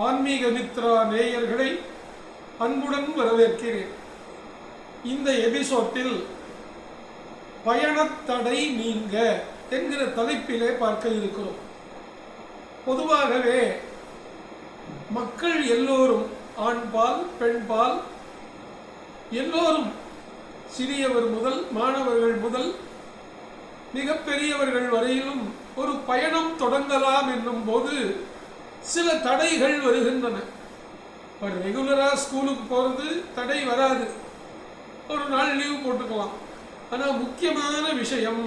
ஆன்மீக மித்ரா நேயர்களை அன்புடன் வரவேற்கிறேன். இந்த எபிசோட்டில் பயணத்தடை நீங்க என்கிற தலைப்பிலே பார்க்க இருக்கிறோம். பொதுவாகவே மக்கள் எல்லோரும், ஆண்பால் பெண்பால் எல்லோரும், சிறியவர் முதல் மாணவர்கள் முதல் மிகப்பெரியவர்கள் வரையிலும் ஒரு பயணம் தொடங்கலாம் என்னும் போது சில தடைகள் வருகின்றன. ரெகுலராக ஸ்கூலுக்கு போகிறது தடை வராது, ஒரு நாள் லீவு போட்டுக்கலாம். ஆனால் முக்கியமான விஷயம்,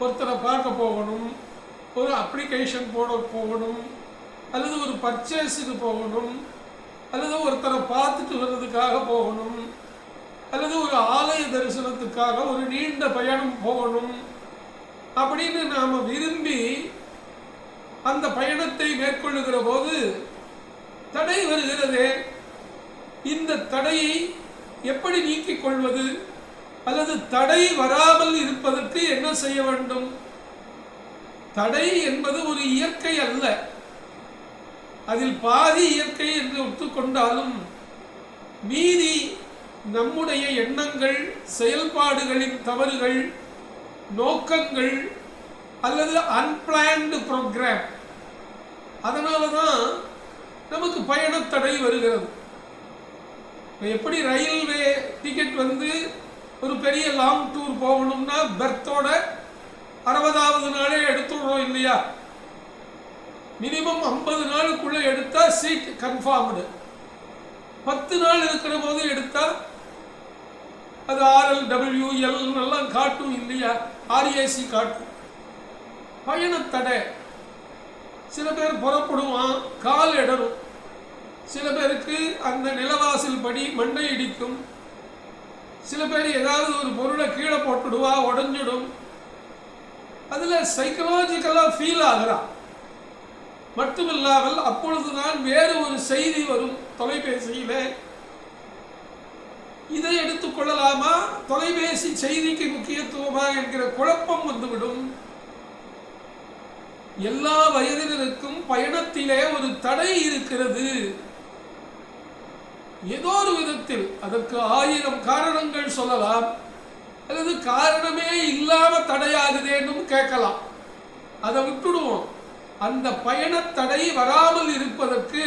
ஒருத்தரை பார்க்க போகணும், ஒரு அப்ளிகேஷன் போகணும், அல்லது ஒரு பர்ச்சேஸுக்கு போகணும், அல்லது ஒருத்தரை பார்த்துட்டு வர்றதுக்காக போகணும், அல்லது ஒரு ஆலய தரிசனத்துக்காக ஒரு நீண்ட பயணம் போகணும் அப்படின்னு நாம் விரும்பி அந்த பயணத்தை மேற்கொள்ளுகிற போது தடை வருகிறதே. இந்த தடையை எப்படி நீக்கிக் கொள்வது, அல்லது தடை வராமல் இருப்பதற்கு என்ன செய்ய வேண்டும்? தடை என்பது ஒரு இயற்கை அல்ல, அதில் பாதி இயற்கை என்று ஒத்துக்கொண்டாலும் மீதி நம்முடைய எண்ணங்கள், செயல்பாடுகளின் தவறுகள், நோக்கங்கள் அல்லது அன்பிளான்டு ப்ரோக்ராம். அதனால தான் நமக்கு பயணத்தடை வருகிறது. எப்படி ரயில்வே டிக்கெட் ஒரு பெரிய லாங் டூர் போகணும்னா பெர்த்தோட 60வது நாளே எடுத்துடுறோம் இல்லையா? மினிமம் 50 நாளுக்குள்ள எடுத்தா சீட் கன்ஃபார்ம்டு. 10 நாள் இருக்கிற போது எடுத்தா அது RLWL எல்லாம் காட்டும் இல்லையா? RAC காட்டும். பயணத்தடை. சில பேர் புறப்படுவான், கால் இடரும். சில பேருக்கு அந்த நிலவாசல் படி மண்டை இடிக்கும். சில பேர் ஏதாவது ஒரு பொருளை கீழே போட்டுடுவா, உடஞ்சிடும். அதில் சைக்கலாஜிக்கலாக ஃபீல் ஆகிறான். மட்டுமில்லாமல் அப்பொழுதுதான் வேறு ஒரு செய்தி வரும் தொலைபேசியில். இதை எடுத்துக்கொள்ளலாமா, தொலைபேசி செய்திக்கு முக்கியத்துவமா என்கிற குழப்பம் வந்துவிடும். எல்லா வயதினருக்கும் பயணத்திலே ஒரு தடை இருக்கிறது. ஏதோ ஒரு விதத்தில் அதற்கு 1000 காரணங்கள் சொல்லலாம், அல்லது காரணமே இல்லாம தடையாகுதேன்னு கேட்கலாம். அதை விட்டுடுவோம். அந்த பயணத்தடை வராமல் இருப்பதற்கு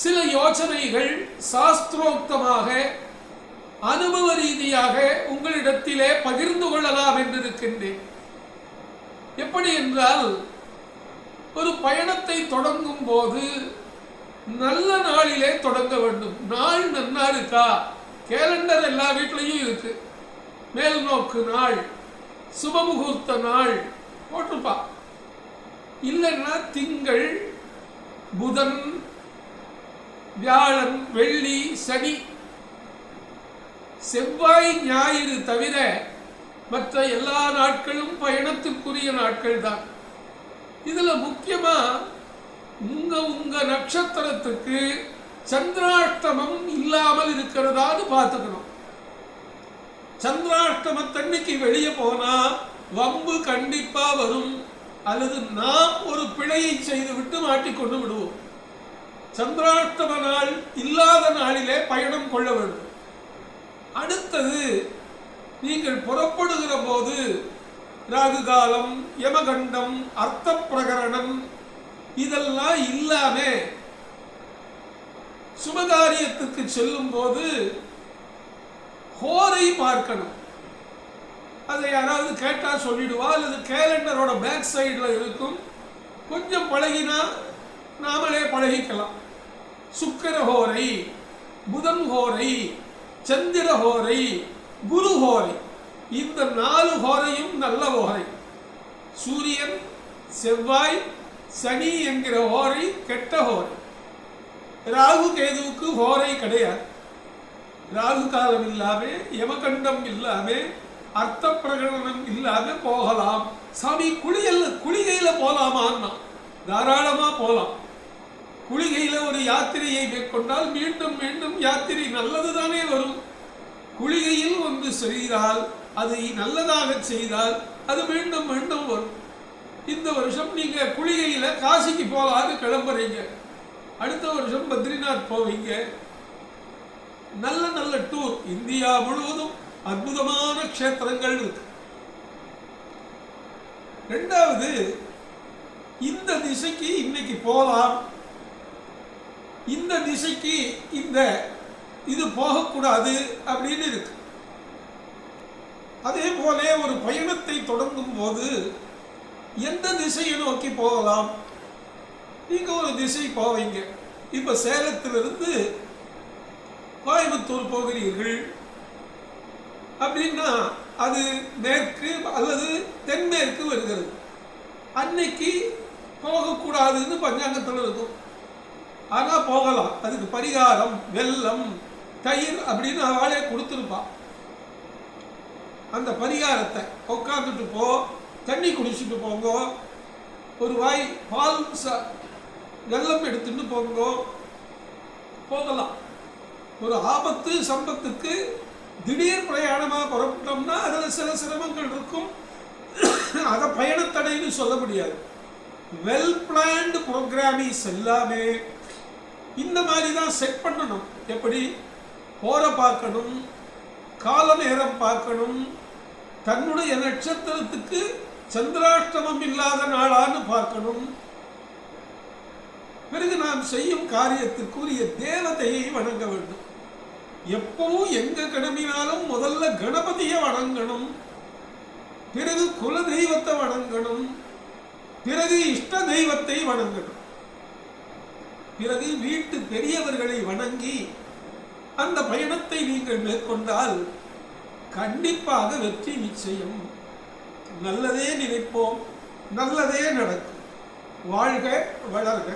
சில யோசனைகள் சாஸ்திரோக்தமாக, அனுபவ ரீதியாக உங்களிடத்திலே பகிர்ந்து கொள்ளலாம் என்று இருக்கின்றேன். எப்படி என்றால், ஒரு பயணத்தை தொடங்கும் போது நல்ல நாளிலே தொடங்க வேண்டும். நாள் நன்னா இருக்கா? கேலண்டர் எல்லா வீட்லையும் இருக்கு. மேல் நோக்கு நாள், சுபமுகூர்த்த நாள் போட்டுப்பா. இல்லைன்னா திங்கள், புதன், வியாழன், வெள்ளி, சனி, செவ்வாய், ஞாயிறு தவிர மற்ற எல்லா நாட்களும் பயணத்துக்குரிய நாட்கள் தான். இதுல முக்கியமா உங்க நட்சத்திரத்துக்கு சந்திராஷ்டமம் இல்லாமல் இருக்கிறதான்னு பார்த்துக்கணும். சந்திராஷ்டமத்தன்னைக்கு வெளியே போனா வம்பு கண்டிப்பா வரும், அல்லது நாம் ஒரு பிழையை செய்து விட்டு மாட்டிக்கொண்டு விடுவோம். சந்திராஷ்டம நாள் இல்லாத நாளிலே பயணம் கொள்ள வேண்டும். அடுத்தது, நீங்கள் புறப்படுகிற போது ராகுகாலம், யமகண்டம், அர்த்த பிரகரணம் இதெல்லாம் இல்லாம சுபகாரியத்துக்கு செல்லும் போது ஹோரை பார்க்கணும். அதை யாராவது கேட்டா சொல்லிடுவா, அல்லது கேலண்டரோட பேக் சைடில் இருக்கும். கொஞ்சம் பழகினா நாமளே பழகிக்கலாம். சுக்கிர ஹோரை, புதன் ஹோரை, சந்திர ஹோரை, குரு ஹோரை, இந்த 4 ஹோரையும் நல்ல ஹோரை. சூரியன், செவ்வாய், சனி என்கிற ஹோரை கெட்ட ஹோரை. ராகு கேதுவுக்கு ஹோரை கிடையாது. ராகு காலம் இல்லாம, யமகண்டம் இல்லாம, அர்த்த பிரகடனம் இல்லாம போகலாம். சாமி, குளிகையில போலாமான்னா தாராளமா போலாம். குளிகையில ஒரு யாத்திரையை மேற்கொண்டால் மீண்டும் மீண்டும் யாத்திரை நல்லதுதானே வரும். குளிகையில் ஒன்று செய்தால், அதை நல்லதாக செய்தால் அது மீண்டும் மீண்டும் வரும். இந்த வருஷம் நீங்க குளிகையில காசிக்கு போகலான்னு கிளம்புறீங்க. அடுத்த வருஷம் பத்ரிநாத் போவீங்க. நல்ல நல்ல டூர். இந்தியா முழுவதும் அற்புதமான க்ஷேத்திரங்கள் இருக்கு. ரெண்டாவது, இந்த திசைக்கு இன்னைக்கு போகலாம், இந்த திசைக்கு இது போகக்கூடாது அப்படின்னு இருக்கு. அதே போல ஒரு பயணத்தை தொடங்கும் போது எந்த திசையை நோக்கி போகலாம்? நீங்க ஒரு திசை போவீங்க. இப்ப சேலத்திலிருந்து கோயம்புத்தூர் போகிறீர்கள் அப்படின்னா அது மேற்கு அல்லது தென்மேற்கு வருகிறது. அன்னைக்கு போகக்கூடாதுன்னு பஞ்சாங்கத்தில் இருக்கும். ஆனா போகலாம். அதுக்கு பரிகாரம் வெல்லம் தயிர் அப்படின்னு அவளே கொடுத்துருப்பான். அந்த பரிகாரத்தை உட்காந்துட்டு போ, தண்ணி குடிச்சிட்டு போங்க, ஒரு வாய் பால் வெல்லம் எடுத்துட்டு போங்க, போகலாம். ஒரு ஆபத்து சம்பத்துக்கு திடீர் பிரயாணமாக புறப்பட்டோம்னா அதில் சில சிரமங்கள் இருக்கும். அதை பயணத்தடைன்னு சொல்ல முடியாது. வெல் பிளான்டு ப்ரோக்ராமிங்ஸ் எல்லாமே இந்த மாதிரி தான் செட் பண்ணணும். எப்படி போற பார்க்கணும், கால நேரம் பார்க்கணும், தன்னுடைய நட்சத்திரத்துக்கு சந்திராஷ்டமம் இல்லாத நாளான்னு பார்க்கணும். பிறகு நாம் செய்யும் காரியத்திற்குரிய தேவதையை வணங்க வேண்டும். எப்பவும் எங்க கிளம்பினாலும் முதல்ல கணபதியை வணங்கணும், பிறகு குல தெய்வத்தை வணங்கணும், பிறகு இஷ்ட தெய்வத்தை வணங்கணும், பிறகு வீட்டு பெரியவர்களை வணங்கி அந்த பயணத்தை நீங்கள் மேற்கொண்டால் கண்டிப்பாக வெற்றி நிச்சயம். நல்லதே நினைப்போம், நல்லதே நடக்கும். வாழ்க வளர்க.